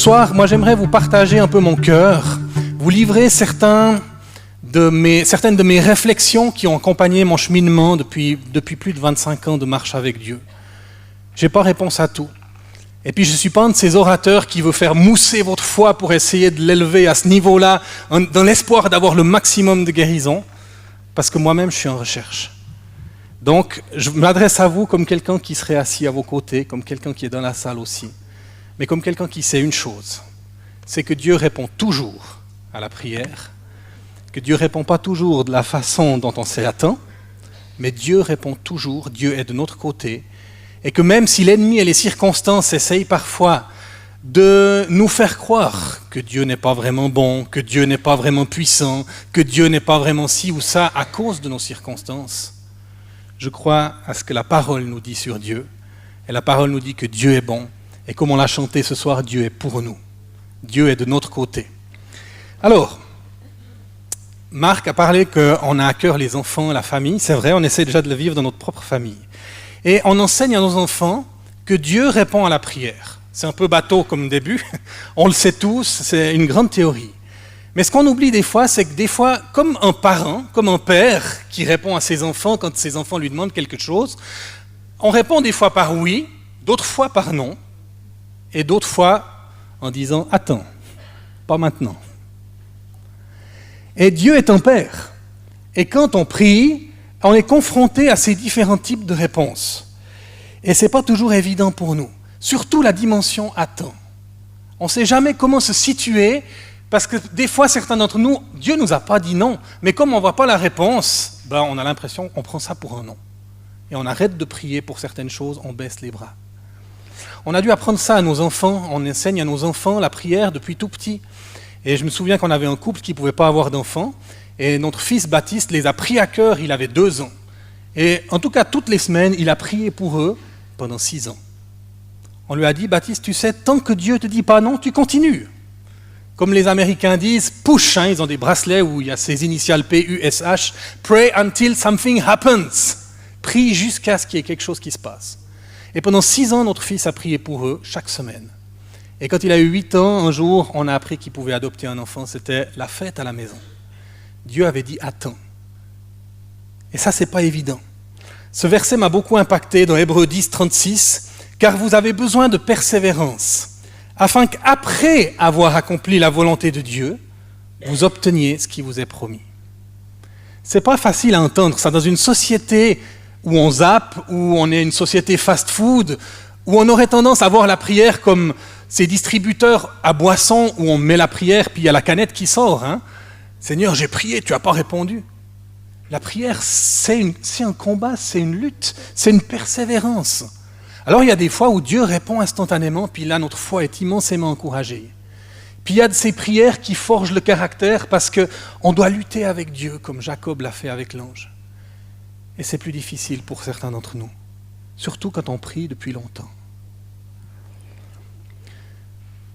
soir, moi j'aimerais vous partager un peu mon cœur, vous livrer certaines de mes réflexions qui ont accompagné mon cheminement depuis plus de 25 ans de marche avec Dieu. Je n'ai pas réponse à tout. Et puis je ne suis pas un de ces orateurs qui veut faire mousser votre foi pour essayer de l'élever à ce niveau-là, dans l'espoir d'avoir le maximum de guérison, parce que moi-même je suis en recherche. Donc je m'adresse à vous comme quelqu'un qui serait assis à vos côtés, comme quelqu'un qui est dans la salle aussi, mais comme quelqu'un qui sait une chose, c'est que Dieu répond toujours à la prière, que Dieu ne répond pas toujours de la façon dont on s'y attend, mais Dieu répond toujours, Dieu est de notre côté, et que même si l'ennemi et les circonstances essayent parfois de nous faire croire que Dieu n'est pas vraiment bon, que Dieu n'est pas vraiment puissant, que Dieu n'est pas vraiment ci ou ça à cause de nos circonstances, je crois à ce que la parole nous dit sur Dieu, et la parole nous dit que Dieu est bon, et comme on l'a chanté ce soir, Dieu est pour nous, Dieu est de notre côté. Alors, Marc a parlé qu'on a à cœur les enfants, la famille, c'est vrai, on essaie déjà de le vivre dans notre propre famille. Et on enseigne à nos enfants que Dieu répond à la prière. C'est un peu bateau comme début, on le sait tous, c'est une grande théorie. Mais ce qu'on oublie des fois, c'est que des fois, comme un parent, comme un père qui répond à ses enfants quand ses enfants lui demandent quelque chose, on répond des fois par oui, d'autres fois par non, et d'autres fois en disant « Attends, pas maintenant ». Et Dieu est un père. Et quand on prie, on est confronté à ces différents types de réponses. Et ce n'est pas toujours évident pour nous. Surtout la dimension « attends ». On ne sait jamais comment se situer, parce que des fois, certains d'entre nous, Dieu ne nous a pas dit non, mais comme on ne voit pas la réponse, on a l'impression qu'on prend ça pour un non. Et on arrête de prier pour certaines choses, on baisse les bras. On a dû apprendre ça à nos enfants, on enseigne à nos enfants la prière depuis tout petit. Et je me souviens qu'on avait un couple qui ne pouvait pas avoir d'enfants, et notre fils Baptiste les a pris à cœur, il avait 2 ans. Et en tout cas, toutes les semaines, il a prié pour eux pendant 6 ans. On lui a dit, Baptiste, tu sais, tant que Dieu ne te dit pas non, tu continues. Comme les Américains disent, push, ils ont des bracelets où il y a ces initiales P-U-S-H, pray until something happens. Prie jusqu'à ce qu'il y ait quelque chose qui se passe. Et pendant 6 ans, notre fils a prié pour eux chaque semaine. Et quand il a eu 8 ans, un jour, on a appris qu'il pouvait adopter un enfant, c'était la fête à la maison. Dieu avait dit « attends ». Et ça, c'est pas évident. Ce verset m'a beaucoup impacté dans Hébreux 10, 36, « Car vous avez besoin de persévérance, afin qu'après avoir accompli la volonté de Dieu, vous obteniez ce qui vous est promis. » C'est pas facile à entendre ça dans une société où on zappe, où on est une société fast-food, où on aurait tendance à voir la prière comme ces distributeurs à boissons où on met la prière puis il y a la canette qui sort. Seigneur, j'ai prié, tu n'as pas répondu. La prière, c'est un combat, c'est une lutte, c'est une persévérance. Alors il y a des fois où Dieu répond instantanément, puis là notre foi est immensément encouragée. Puis il y a de ces prières qui forgent le caractère parce qu'on doit lutter avec Dieu comme Jacob l'a fait avec l'ange. Et c'est plus difficile pour certains d'entre nous, surtout quand on prie depuis longtemps.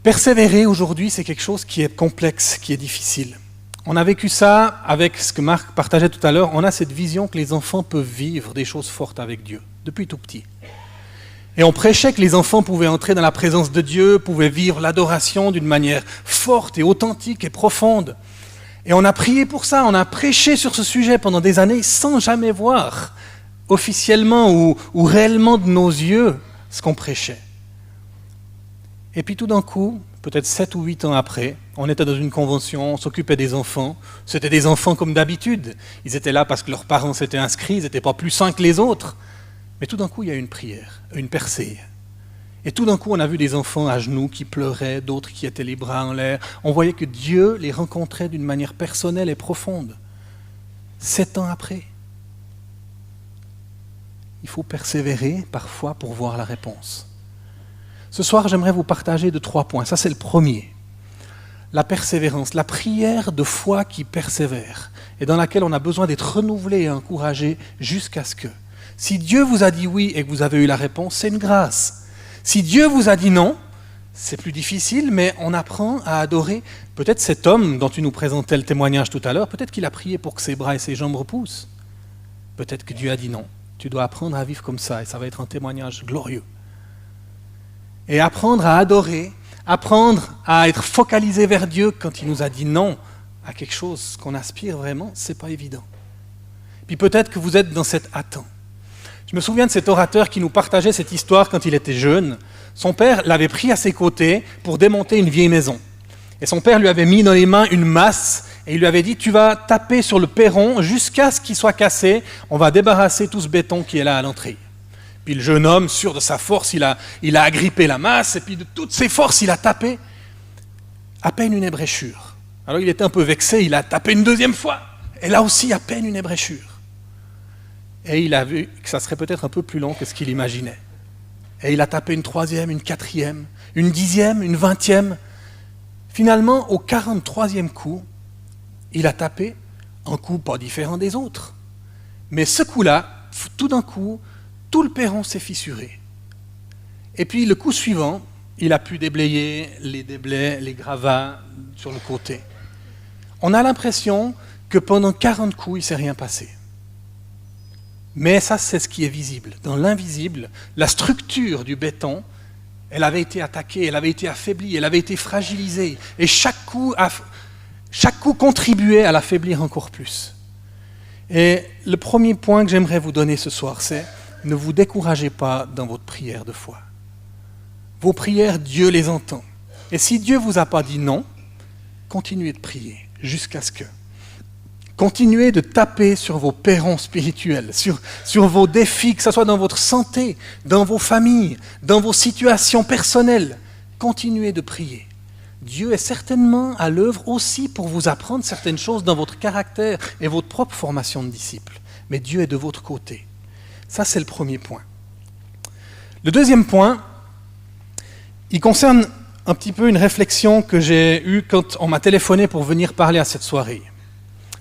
Persévérer aujourd'hui, c'est quelque chose qui est complexe, qui est difficile. On a vécu ça avec ce que Marc partageait tout à l'heure. On a cette vision que les enfants peuvent vivre des choses fortes avec Dieu, depuis tout petit. Et on prêchait que les enfants pouvaient entrer dans la présence de Dieu, pouvaient vivre l'adoration d'une manière forte et authentique et profonde. Et on a prié pour ça, on a prêché sur ce sujet pendant des années sans jamais voir officiellement ou réellement de nos yeux ce qu'on prêchait. Et puis tout d'un coup, peut-être 7 ou 8 ans après, on était dans une convention, on s'occupait des enfants. C'était des enfants comme d'habitude. Ils étaient là parce que leurs parents s'étaient inscrits, ils n'étaient pas plus saints que les autres. Mais tout d'un coup, il y a eu une prière, une percée. Et tout d'un coup, on a vu des enfants à genoux qui pleuraient, d'autres qui étaient les bras en l'air. On voyait que Dieu les rencontrait d'une manière personnelle et profonde. 7 ans après. Il faut persévérer parfois pour voir la réponse. Ce soir, j'aimerais vous partager de 3 points. Ça, c'est le premier. La persévérance, la prière de foi qui persévère et dans laquelle on a besoin d'être renouvelé et encouragé jusqu'à ce que. Si Dieu vous a dit oui et que vous avez eu la réponse, c'est une grâce. Si Dieu vous a dit non, c'est plus difficile, mais on apprend à adorer. Peut-être cet homme dont tu nous présentais le témoignage tout à l'heure, peut-être qu'il a prié pour que ses bras et ses jambes repoussent. Peut-être que Dieu a dit non. Tu dois apprendre à vivre comme ça et ça va être un témoignage glorieux. Et apprendre à adorer apprendre à être focalisé vers Dieu quand il nous a dit non à quelque chose qu'on aspire vraiment, c'est pas évident. Puis peut-être que vous êtes dans cette attente. Je me souviens de cet orateur qui nous partageait cette histoire quand il était jeune. Son père l'avait pris à ses côtés pour démonter une vieille maison. Et son père lui avait mis dans les mains une masse et il lui avait dit « Tu vas taper sur le perron jusqu'à ce qu'il soit cassé, on va débarrasser tout ce béton qui est là à l'entrée. » Puis le jeune homme, sûr de sa force, il a agrippé la masse et puis de toutes ses forces, il a tapé. À peine une ébréchure. Alors il était un peu vexé, il a tapé une deuxième fois. Et là aussi, à peine une ébréchure. Et il a vu que ça serait peut-être un peu plus long que ce qu'il imaginait. Et il a tapé une troisième, une quatrième, une dixième, une vingtième. Finalement, au 43e coup, il a tapé un coup pas différent des autres. Mais ce coup-là, tout d'un coup, tout le perron s'est fissuré. Et puis le coup suivant, il a pu déblayer les déblais, les gravats sur le côté. On a l'impression que pendant 40 coups, il ne s'est rien passé. Mais ça, c'est ce qui est visible. Dans l'invisible, la structure du béton, elle avait été attaquée, elle avait été affaiblie, elle avait été fragilisée. Et chaque coup contribuait à l'affaiblir encore plus. Et le premier point que j'aimerais vous donner ce soir, c'est ne vous découragez pas dans votre prière de foi. Vos prières, Dieu les entend. Et si Dieu ne vous a pas dit non, continuez de prier jusqu'à ce que. Continuez de taper sur vos perrons spirituels, sur vos défis, que ce soit dans votre santé, dans vos familles, dans vos situations personnelles. Continuez de prier. Dieu est certainement à l'œuvre aussi pour vous apprendre certaines choses dans votre caractère et votre propre formation de disciple. Mais Dieu est de votre côté. Ça, c'est le premier point. Le deuxième point, il concerne un petit peu une réflexion que j'ai eue quand on m'a téléphoné pour venir parler à cette soirée.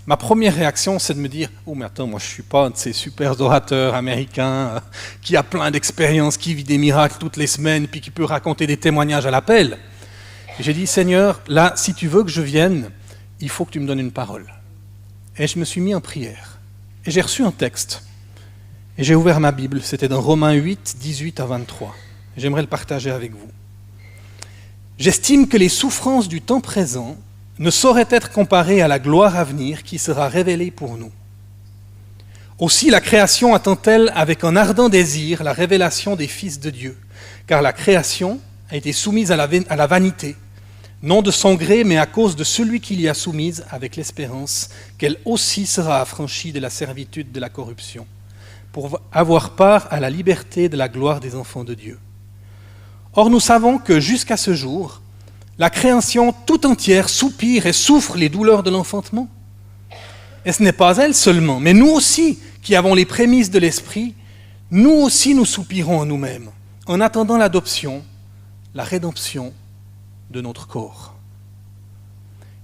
Ma première réaction, c'est de me dire « Oh, mais attends, moi je ne suis pas un de ces super orateurs américains qui a plein d'expériences, qui vit des miracles toutes les semaines, puis qui peut raconter des témoignages à l'appel. » Et j'ai dit « Seigneur, là, si tu veux que je vienne, il faut que tu me donnes une parole. » Et je me suis mis en prière. Et j'ai reçu un texte. Et j'ai ouvert ma Bible. C'était dans Romains 8, 18 à 23. Et j'aimerais le partager avec vous. « J'estime que les souffrances du temps présent ne saurait être comparé à la gloire à venir qui sera révélée pour nous. Aussi la création attend-elle avec un ardent désir la révélation des fils de Dieu, car la création a été soumise à la vanité, non de son gré, mais à cause de celui qui l'y a soumise, avec l'espérance qu'elle aussi sera affranchie de la servitude de la corruption, pour avoir part à la liberté de la gloire des enfants de Dieu. Or nous savons que jusqu'à ce jour, la création tout entière soupire et souffre les douleurs de l'enfantement. Et ce n'est pas elle seulement, mais nous aussi, qui avons les prémices de l'esprit, nous aussi nous soupirons en nous-mêmes, en attendant l'adoption, la rédemption de notre corps.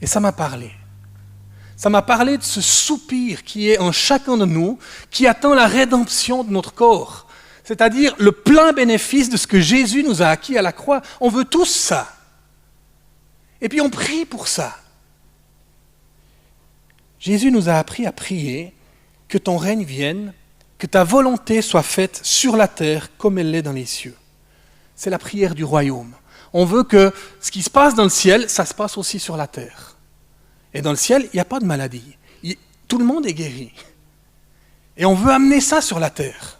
Et ça m'a parlé. Ça m'a parlé de ce soupir qui est en chacun de nous, qui attend la rédemption de notre corps, c'est-à-dire le plein bénéfice de ce que Jésus nous a acquis à la croix. On veut tous ça. Et puis on prie pour ça. Jésus nous a appris à prier que ton règne vienne, que ta volonté soit faite sur la terre comme elle l'est dans les cieux. C'est la prière du royaume. On veut que ce qui se passe dans le ciel, ça se passe aussi sur la terre. Et dans le ciel, il n'y a pas de maladie. Tout le monde est guéri. Et on veut amener ça sur la terre.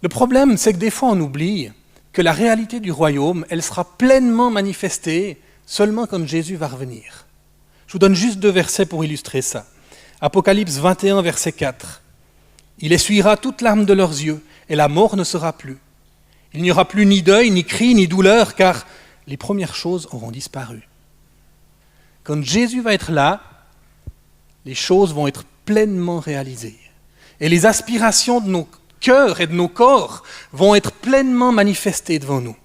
Le problème, c'est que des fois on oublie que la réalité du royaume, elle sera pleinement manifestée seulement quand Jésus va revenir. Je vous donne juste 2 versets pour illustrer ça. Apocalypse 21, verset 4. « Il essuiera toute larme de leurs yeux, et la mort ne sera plus. Il n'y aura plus ni deuil, ni cri, ni douleur, car les premières choses auront disparu. » Quand Jésus va être là, les choses vont être pleinement réalisées. Et les aspirations de nos cœurs et de nos corps vont être pleinement manifestés devant nous.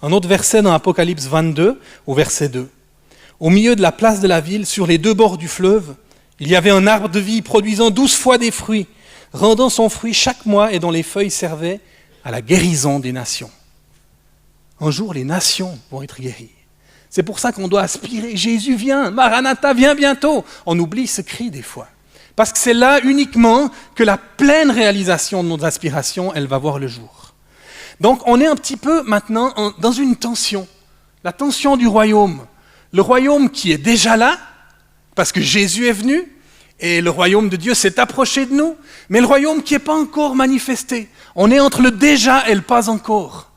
Un autre verset dans Apocalypse 22, au verset 2. « Au milieu de la place de la ville, sur les 2 bords du fleuve, il y avait un arbre de vie produisant 12 fois des fruits, rendant son fruit chaque mois et dont les feuilles servaient à la guérison des nations. » Un jour, les nations vont être guéries. C'est pour ça qu'on doit aspirer. Jésus vient, Maranatha, viens bientôt. On oublie ce cri des fois. Parce que c'est là uniquement que la pleine réalisation de nos aspirations, elle va voir le jour. Donc on est un petit peu maintenant dans une tension, la tension du royaume. Le royaume qui est déjà là, parce que Jésus est venu, et le royaume de Dieu s'est approché de nous, mais le royaume qui n'est pas encore manifesté. On est entre le déjà et le pas encore.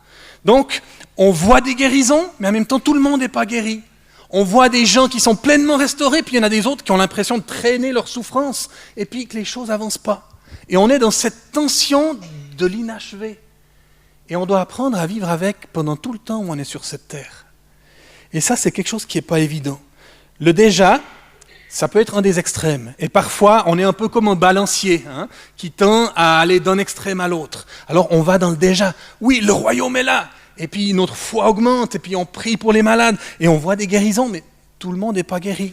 Donc, on voit des guérisons, mais en même temps, tout le monde n'est pas guéri. On voit des gens qui sont pleinement restaurés, puis il y en a des autres qui ont l'impression de traîner leur souffrance, et puis que les choses n'avancent pas. Et on est dans cette tension de l'inachevé. Et on doit apprendre à vivre avec pendant tout le temps où on est sur cette terre. Et ça, c'est quelque chose qui n'est pas évident. Le déjà, ça peut être un des extrêmes. Et parfois, on est un peu comme un balancier qui tend à aller d'un extrême à l'autre. Alors, on va dans le déjà. Oui, le royaume est là. Et puis, notre foi augmente. Et puis, on prie pour les malades. Et on voit des guérisons. Mais tout le monde n'est pas guéri.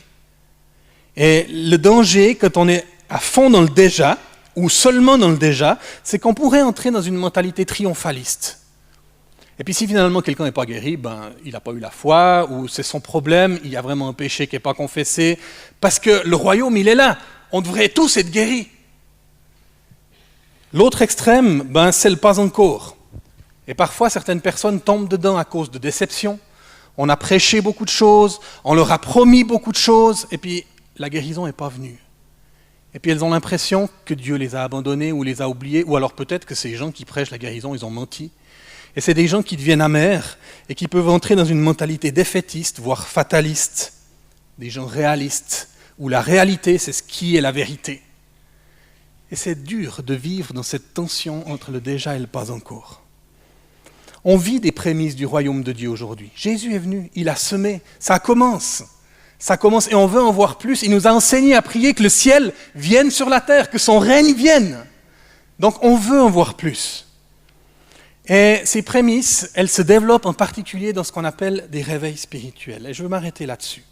Et le danger, quand on est à fond dans le déjà, ou seulement dans le déjà, c'est qu'on pourrait entrer dans une mentalité triomphaliste. Et puis si finalement quelqu'un n'est pas guéri, il n'a pas eu la foi, ou c'est son problème, il y a vraiment un péché qui n'est pas confessé, parce que le royaume, il est là. On devrait tous être guéris. L'autre extrême, c'est le pas encore. Et parfois, certaines personnes tombent dedans à cause de déception. On a prêché beaucoup de choses, on leur a promis beaucoup de choses, et puis la guérison n'est pas venue. Et puis elles ont l'impression que Dieu les a abandonnés ou les a oubliés, ou alors peut-être que ces gens qui prêchent la guérison, ils ont menti. Et c'est des gens qui deviennent amers et qui peuvent entrer dans une mentalité défaitiste, voire fataliste, des gens réalistes, où la réalité, c'est ce qui est la vérité. Et c'est dur de vivre dans cette tension entre le déjà et le pas encore. On vit des prémices du royaume de Dieu aujourd'hui. Jésus est venu, il a semé, ça commence et on veut en voir plus. Il nous a enseigné à prier que le ciel vienne sur la terre, que son règne vienne. Donc on veut en voir plus. Et ces prémices, elles se développent en particulier dans ce qu'on appelle des réveils spirituels. Et je veux m'arrêter là-dessus.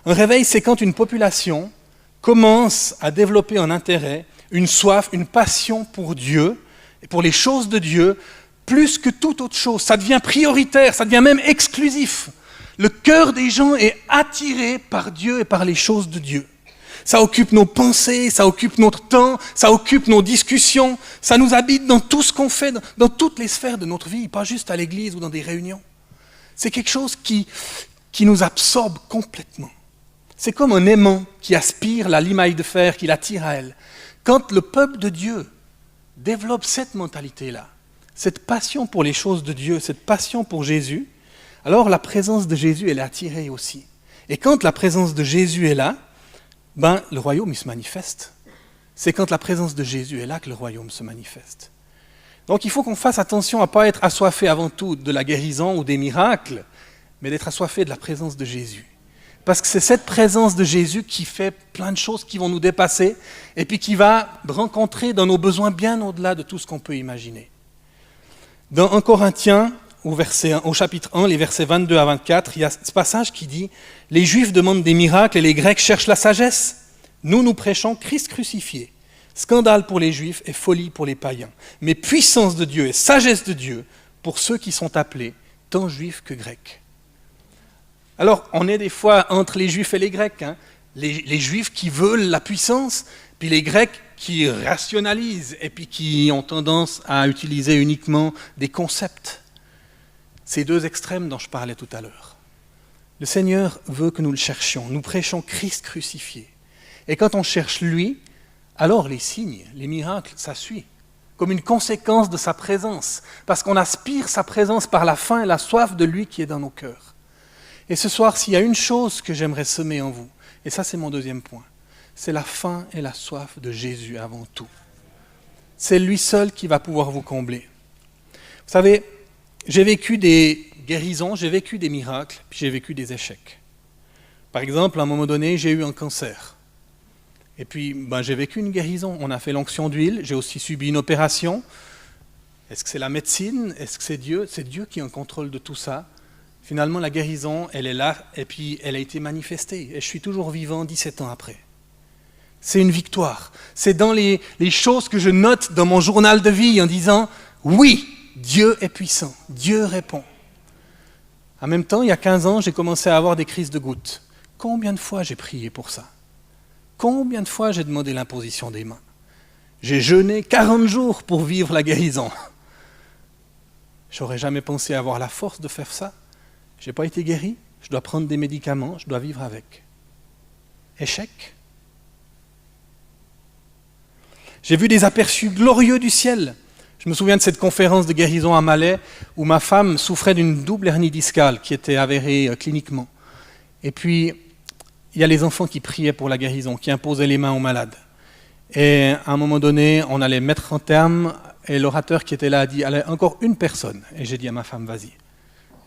Un réveil, c'est quand une population commence à développer un intérêt, une soif, une passion pour Dieu, et pour les choses de Dieu, plus que toute autre chose. Ça devient prioritaire, ça devient même exclusif. Le cœur des gens est attiré par Dieu et par les choses de Dieu. Ça occupe nos pensées, ça occupe notre temps, ça occupe nos discussions, ça nous habite dans tout ce qu'on fait, dans toutes les sphères de notre vie, pas juste à l'église ou dans des réunions. C'est quelque chose qui nous absorbe complètement. C'est comme un aimant qui aspire la limaille de fer, qui l'attire à elle. Quand le peuple de Dieu développe cette mentalité-là, cette passion pour les choses de Dieu, cette passion pour Jésus, alors la présence de Jésus, elle est attirée aussi. Et quand la présence de Jésus est là, le royaume, il se manifeste. C'est quand la présence de Jésus est là que le royaume se manifeste. Donc il faut qu'on fasse attention à ne pas être assoiffé avant tout de la guérison ou des miracles, mais d'être assoiffé de la présence de Jésus. Parce que c'est cette présence de Jésus qui fait plein de choses qui vont nous dépasser et puis qui va rencontrer dans nos besoins bien au-delà de tout ce qu'on peut imaginer. Dans 1 Corinthiens, au chapitre 1, les versets 22 à 24, il y a ce passage qui dit « Les Juifs demandent des miracles et les Grecs cherchent la sagesse. Nous prêchons Christ crucifié. Scandale pour les Juifs et folie pour les païens. Mais puissance de Dieu et sagesse de Dieu pour ceux qui sont appelés, tant Juifs que Grecs. » Alors, on est des fois entre les Juifs et les Grecs. Les Juifs qui veulent la puissance, puis les Grecs qui rationalisent et puis qui ont tendance à utiliser uniquement des concepts. Ces deux extrêmes dont je parlais tout à l'heure. Le Seigneur veut que nous le cherchions. Nous prêchons Christ crucifié. Et quand on cherche lui, alors les signes, les miracles, ça suit. Comme une conséquence de sa présence. Parce qu'on aspire sa présence par la faim et la soif de lui qui est dans nos cœurs. Et ce soir, s'il y a une chose que j'aimerais semer en vous, et ça c'est mon deuxième point, c'est la faim et la soif de Jésus avant tout. C'est lui seul qui va pouvoir vous combler. Vous savez, j'ai vécu des guérisons, j'ai vécu des miracles, puis j'ai vécu des échecs. Par exemple, à un moment donné, j'ai eu un cancer. Et puis, j'ai vécu une guérison. On a fait l'onction d'huile, j'ai aussi subi une opération. Est-ce que c'est la médecine? Est-ce que c'est Dieu? C'est Dieu qui est en contrôle de tout ça. Finalement, la guérison, elle est là, et puis elle a été manifestée. Et je suis toujours vivant 17 ans après. C'est une victoire. C'est dans les choses que je note dans mon journal de vie en disant « Oui, Dieu est puissant, Dieu répond. » En même temps, il y a 15 ans, j'ai commencé à avoir des crises de gouttes. Combien de fois j'ai prié pour ça? Combien de fois j'ai demandé l'imposition des mains? J'ai jeûné 40 jours pour vivre la guérison. J'aurais jamais pensé avoir la force de faire ça. Je n'ai pas été guéri, je dois prendre des médicaments, je dois vivre avec. Échec. J'ai vu des aperçus glorieux du ciel. Je me souviens de cette conférence de guérison à Malais où ma femme souffrait d'une double hernie discale qui était avérée cliniquement. Et puis, il y a les enfants qui priaient pour la guérison, qui imposaient les mains aux malades. Et à un moment donné, on allait mettre un terme et l'orateur qui était là a dit « Allez, encore une personne ». Et j'ai dit à ma femme « Vas-y ».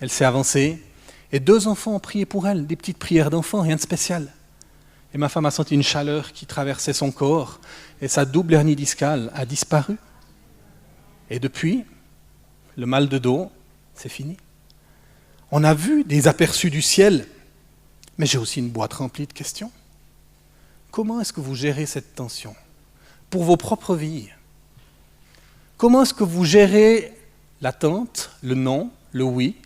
Elle s'est avancée et 2 enfants ont prié pour elle, des petites prières d'enfants, rien de spécial. Et ma femme a senti une chaleur qui traversait son corps et sa double hernie discale a disparu. Et depuis, le mal de dos, c'est fini. On a vu des aperçus du ciel, mais j'ai aussi une boîte remplie de questions. Comment est-ce que vous gérez cette tension pour vos propres vies? Comment est-ce que vous gérez l'attente, le non, le oui?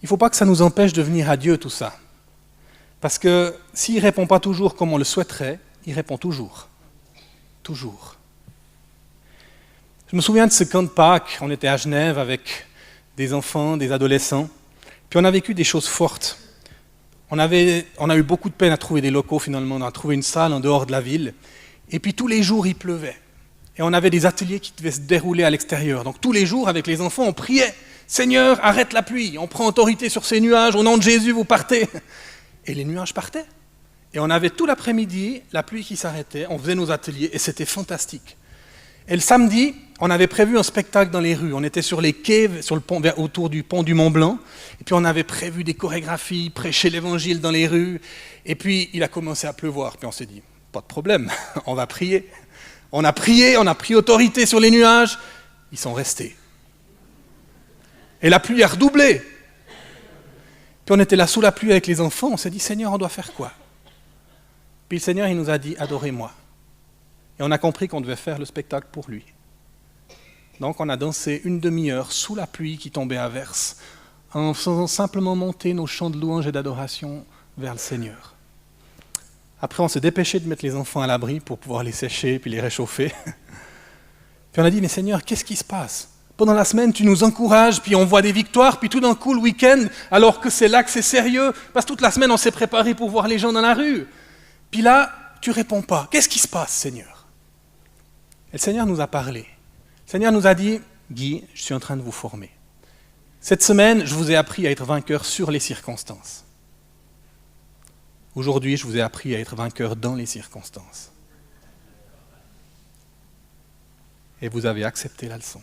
Il ne faut pas que ça nous empêche de venir à Dieu, tout ça. Parce que s'il ne répond pas toujours comme on le souhaiterait, il répond toujours. Toujours. Je me souviens de ce camp de Pâques, on était à Genève avec des enfants, des adolescents, puis on a vécu des choses fortes. On a eu beaucoup de peine à trouver des locaux finalement, on a trouvé une salle en dehors de la ville, et puis tous les jours il pleuvait. Et on avait des ateliers qui devaient se dérouler à l'extérieur. Donc tous les jours avec les enfants on priait, Seigneur arrête la pluie, on prend autorité sur ces nuages, au nom de Jésus vous partez. Et les nuages partaient. Et on avait tout l'après-midi, la pluie qui s'arrêtait, on faisait nos ateliers et c'était fantastique. Et le samedi, on avait prévu un spectacle dans les rues. On était sur les quais, sur le pont, autour du pont du Mont-Blanc. Et puis on avait prévu des chorégraphies, prêcher l'évangile dans les rues. Et puis il a commencé à pleuvoir. Puis on s'est dit, pas de problème, on va prier. On a prié, on a pris autorité sur les nuages. Ils sont restés. Et la pluie a redoublé. Puis on était là sous la pluie avec les enfants. On s'est dit, Seigneur, on doit faire quoi? Puis le Seigneur, il nous a dit, adorez-moi. Et on a compris qu'on devait faire le spectacle pour lui. Donc on a dansé une demi-heure sous la pluie qui tombait à verse, en faisant simplement monter nos chants de louange et d'adoration vers le Seigneur. Après on s'est dépêché de mettre les enfants à l'abri pour pouvoir les sécher puis les réchauffer. Puis on a dit, mais Seigneur, qu'est-ce qui se passe? Pendant la semaine, tu nous encourages, puis on voit des victoires, puis tout d'un coup, le week-end, alors que c'est là que c'est sérieux, parce que toute la semaine, on s'est préparé pour voir les gens dans la rue. Puis là, tu réponds pas. Qu'est-ce qui se passe, Seigneur? Et le Seigneur nous a parlé. Le Seigneur nous a dit, Guy, je suis en train de vous former. Cette semaine, je vous ai appris à être vainqueur sur les circonstances. Aujourd'hui, je vous ai appris à être vainqueur dans les circonstances. Et vous avez accepté la leçon.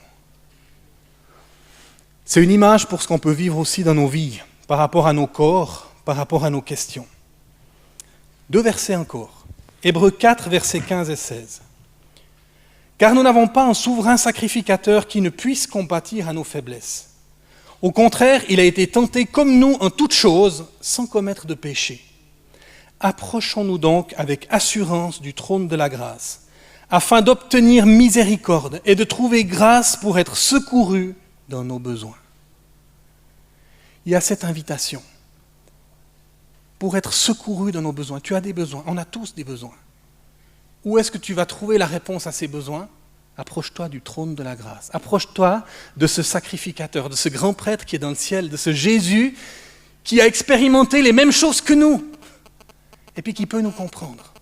C'est une image pour ce qu'on peut vivre aussi dans nos vies, par rapport à nos corps, par rapport à nos questions. 2 versets encore. Hébreux 4, versets 15 et 16. Car nous n'avons pas un souverain sacrificateur qui ne puisse compatir à nos faiblesses. Au contraire, il a été tenté comme nous en toutes choses, sans commettre de péché. Approchons-nous donc avec assurance du trône de la grâce, afin d'obtenir miséricorde et de trouver grâce pour être secourus dans nos besoins. Il y a cette invitation pour être secouru dans nos besoins. Tu as des besoins, on a tous des besoins. Où est-ce que tu vas trouver la réponse à ces besoins? Approche-toi du trône de la grâce. Approche-toi de ce sacrificateur, de ce grand prêtre qui est dans le ciel, de ce Jésus qui a expérimenté les mêmes choses que nous et puis qui peut nous comprendre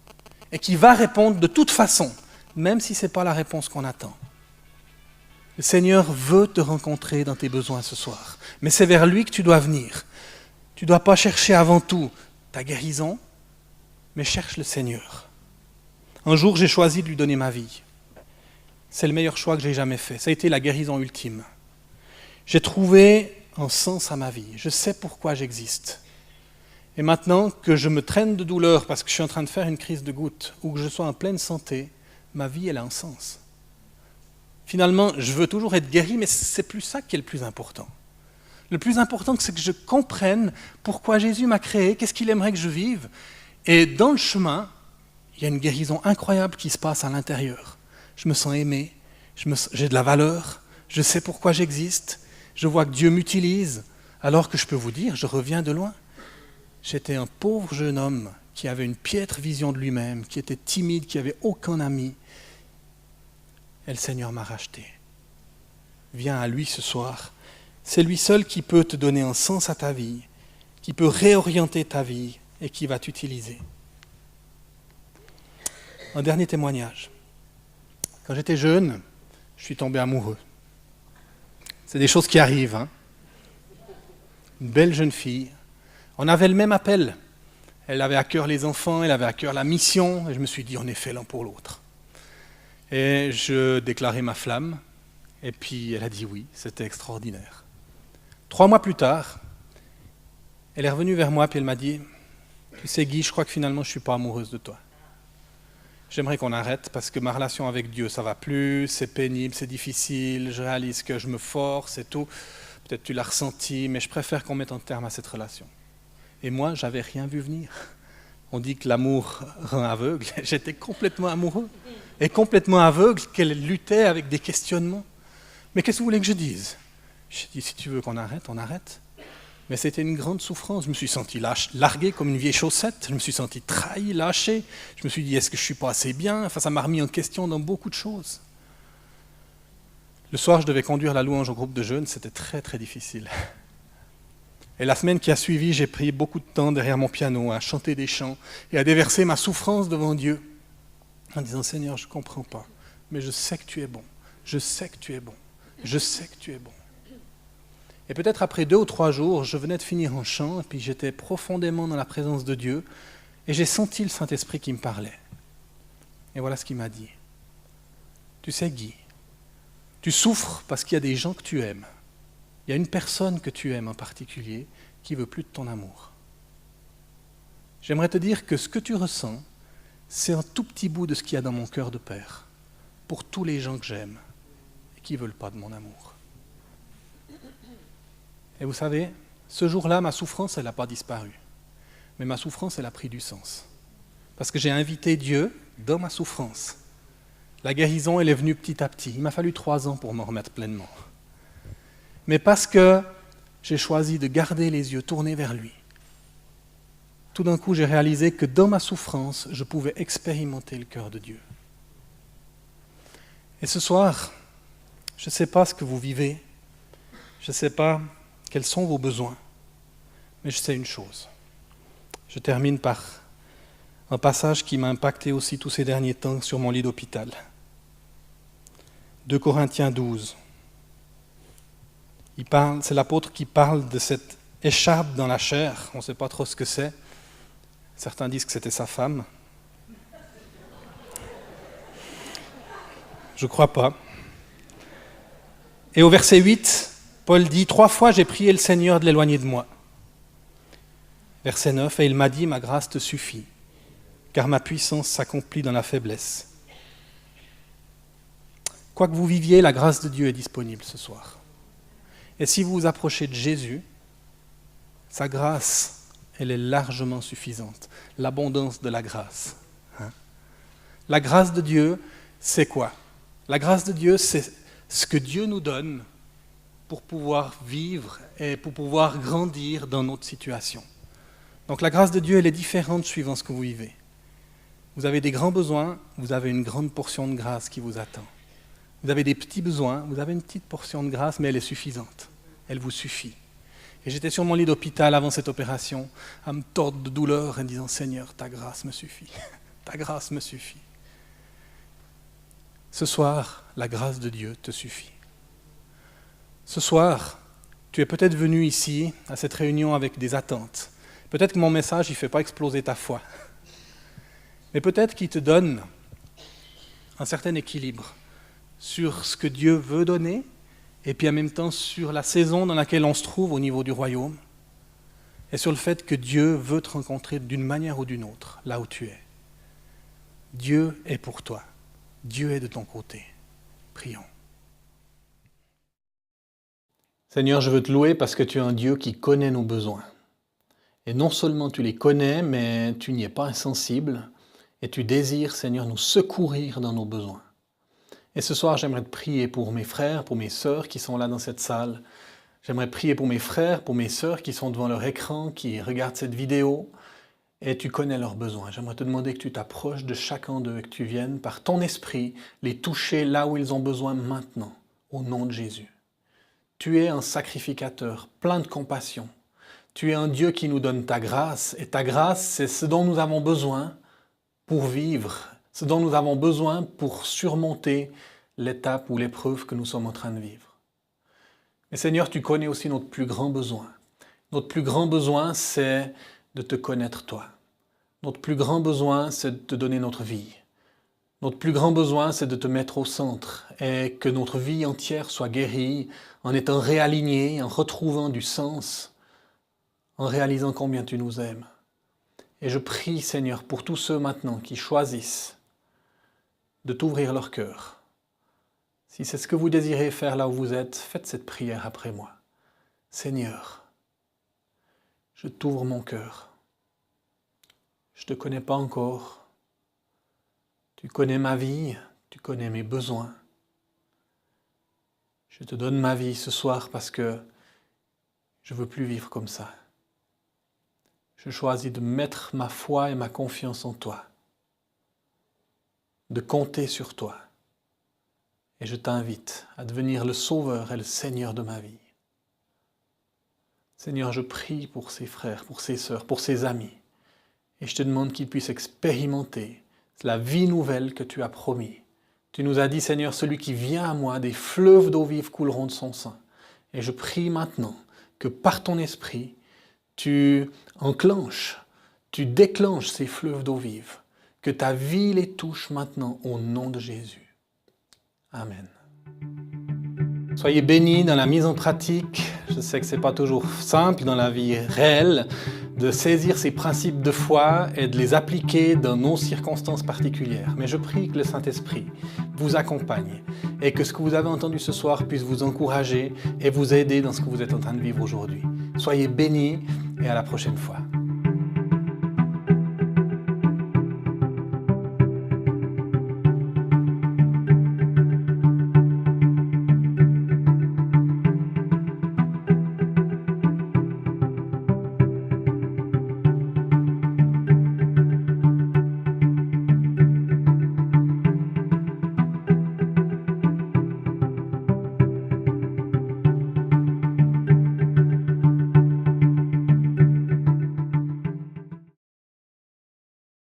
et qui va répondre de toute façon, même si ce n'est pas la réponse qu'on attend. Le Seigneur veut te rencontrer dans tes besoins ce soir, mais c'est vers lui que tu dois venir. Tu ne dois pas chercher avant tout ta guérison, mais cherche le Seigneur. Un jour, j'ai choisi de lui donner ma vie. C'est le meilleur choix que j'ai jamais fait. Ça a été la guérison ultime. J'ai trouvé un sens à ma vie. Je sais pourquoi j'existe. Et maintenant que je me traîne de douleur parce que je suis en train de faire une crise de goutte ou que je sois en pleine santé, ma vie, elle a un sens. Finalement, je veux toujours être guéri, mais c'est plus ça qui est le plus important. Le plus important, c'est que je comprenne pourquoi Jésus m'a créé, qu'est-ce qu'il aimerait que je vive. Et dans le chemin, il y a une guérison incroyable qui se passe à l'intérieur. Je me sens aimé, j'ai de la valeur, je sais pourquoi j'existe, je vois que Dieu m'utilise, alors que je peux vous dire, je reviens de loin. J'étais un pauvre jeune homme qui avait une piètre vision de lui-même, qui était timide, qui n'avait aucun ami. et le Seigneur m'a racheté. Viens à lui ce soir. C'est lui seul qui peut te donner un sens à ta vie, qui peut réorienter ta vie et qui va t'utiliser. Un dernier témoignage. Quand j'étais jeune, je suis tombé amoureux. C'est des choses qui arrivent. Hein. Une belle jeune fille. On avait le même appel. Elle avait à cœur les enfants, elle avait à cœur la mission, et je me suis dit, on est fait l'un pour l'autre. Et je déclarai ma flamme, et puis elle a dit oui, c'était extraordinaire. 3 mois plus tard, elle est revenue vers moi, puis elle m'a dit, tu sais Guy, je crois que finalement je ne suis pas amoureuse de toi. J'aimerais qu'on arrête, parce que ma relation avec Dieu, ça ne va plus, c'est pénible, c'est difficile, je réalise que je me force et tout. Peut-être tu l'as ressenti, mais je préfère qu'on mette un terme à cette relation. Et moi, j'avais rien vu venir. On dit que l'amour rend aveugle. J'étais complètement amoureux et complètement aveugle qu'elle luttait avec des questionnements. Mais qu'est-ce que vous voulez que je dise? J'ai dit, si tu veux qu'on arrête, on arrête. Mais c'était une grande souffrance. Je me suis senti largué comme une vieille chaussette. Je me suis senti trahi, lâché. Je me suis dit, est-ce que je ne suis pas assez bien? Enfin, ça m'a remis en question dans beaucoup de choses. Le soir, je devais conduire la louange au groupe de jeunes. C'était très, très difficile. Et la semaine qui a suivi, j'ai pris beaucoup de temps derrière mon piano à chanter des chants et à déverser ma souffrance devant Dieu en disant « Seigneur, je ne comprends pas, mais je sais que tu es bon, je sais que tu es bon, je sais que tu es bon. » Et peut-être après 2 ou 3 jours, je venais de finir un chant et puis j'étais profondément dans la présence de Dieu et j'ai senti le Saint-Esprit qui me parlait. Et voilà ce qu'il m'a dit. « Tu sais Guy, tu souffres parce qu'il y a des gens que tu aimes. Il y a une personne que tu aimes en particulier qui ne veut plus de ton amour. J'aimerais te dire que ce que tu ressens, c'est un tout petit bout de ce qu'il y a dans mon cœur de père, pour tous les gens que j'aime et qui ne veulent pas de mon amour. » Et vous savez, ce jour-là, ma souffrance, elle n'a pas disparu. Mais ma souffrance, elle a pris du sens. Parce que j'ai invité Dieu dans ma souffrance. La guérison, elle est venue petit à petit. Il m'a fallu 3 ans pour m'en remettre pleinement. Mais parce que j'ai choisi de garder les yeux tournés vers lui, tout d'un coup, j'ai réalisé que dans ma souffrance, je pouvais expérimenter le cœur de Dieu. Et ce soir, je ne sais pas ce que vous vivez, je ne sais pas quels sont vos besoins, mais je sais une chose. Je termine par un passage qui m'a impacté aussi tous ces derniers temps sur mon lit d'hôpital. 2 Corinthiens 12. C'est l'apôtre qui parle de cette écharpe dans la chair. On ne sait pas trop ce que c'est. Certains disent que c'était sa femme. Je ne crois pas. Et au verset 8, Paul dit « 3 fois j'ai prié le Seigneur de l'éloigner de moi. » Verset 9, « Et il m'a dit, ma grâce te suffit, car ma puissance s'accomplit dans la faiblesse. » Quoi que vous viviez, la grâce de Dieu est disponible ce soir. Et si vous vous approchez de Jésus, sa grâce, elle est largement suffisante. L'abondance de la grâce. La grâce de Dieu, c'est quoi? La grâce de Dieu, c'est ce que Dieu nous donne pour pouvoir vivre et pour pouvoir grandir dans notre situation. Donc la grâce de Dieu, elle est différente suivant ce que vous vivez. Vous avez des grands besoins, vous avez une grande portion de grâce qui vous attend. Vous avez des petits besoins, vous avez une petite portion de grâce, mais elle est suffisante. Elle vous suffit. Et j'étais sur mon lit d'hôpital avant cette opération, à me tordre de douleur en disant « Seigneur, ta grâce me suffit. Ta grâce me suffit. » Ce soir, la grâce de Dieu te suffit. Ce soir, tu es peut-être venu ici, à cette réunion, avec des attentes. Peut-être que mon message ne fait pas exploser ta foi. Mais peut-être qu'il te donne un certain équilibre sur ce que Dieu veut donner, et puis en même temps sur la saison dans laquelle on se trouve au niveau du royaume, et sur le fait que Dieu veut te rencontrer d'une manière ou d'une autre, là où tu es. Dieu est pour toi. Dieu est de ton côté. Prions. Seigneur, je veux te louer parce que tu es un Dieu qui connaît nos besoins. Et non seulement tu les connais, mais tu n'y es pas insensible, et tu désires, Seigneur, nous secourir dans nos besoins. Et ce soir, j'aimerais te prier pour mes frères, pour mes sœurs qui sont là dans cette salle. J'aimerais prier pour mes frères, pour mes sœurs qui sont devant leur écran, qui regardent cette vidéo. et tu connais leurs besoins. J'aimerais te demander que tu t'approches de chacun d'eux et que tu viennes par ton esprit les toucher là où ils ont besoin maintenant, au nom de Jésus. Tu es un sacrificateur plein de compassion. Tu es un Dieu qui nous donne ta grâce, et ta grâce, c'est ce dont nous avons besoin pour vivre, ce dont nous avons besoin pour surmonter l'étape ou l'épreuve que nous sommes en train de vivre. Mais Seigneur, tu connais aussi notre plus grand besoin. Notre plus grand besoin, c'est de te connaître toi. Notre plus grand besoin, c'est de te donner notre vie. Notre plus grand besoin, c'est de te mettre au centre et que notre vie entière soit guérie en étant réalignée, en retrouvant du sens, en réalisant combien tu nous aimes. Et je prie, Seigneur, pour tous ceux maintenant qui choisissent de t'ouvrir leur cœur. Si c'est ce que vous désirez faire là où vous êtes, faites cette prière après moi. Seigneur, je t'ouvre mon cœur. Je ne te connais pas encore. Tu connais ma vie, tu connais mes besoins. Je te donne ma vie ce soir parce que je ne veux plus vivre comme ça. Je choisis de mettre ma foi et ma confiance en toi, de compter sur toi. Et je t'invite à devenir le Sauveur et le Seigneur de ma vie. Seigneur, je prie pour ces frères, pour ces sœurs, pour ces amis. Et je te demande qu'ils puissent expérimenter la vie nouvelle que tu as promis. Tu nous as dit, Seigneur, celui qui vient à moi, des fleuves d'eau vive couleront de son sein. Et je prie maintenant que par ton esprit, tu enclenches, tu déclenches ces fleuves d'eau vive, que ta vie les touche maintenant au nom de Jésus. Amen. Soyez bénis dans la mise en pratique. Je sais que ce n'est pas toujours simple dans la vie réelle de saisir ces principes de foi et de les appliquer dans nos circonstances particulières. Mais je prie que le Saint-Esprit vous accompagne et que ce que vous avez entendu ce soir puisse vous encourager et vous aider dans ce que vous êtes en train de vivre aujourd'hui. Soyez bénis et à la prochaine fois.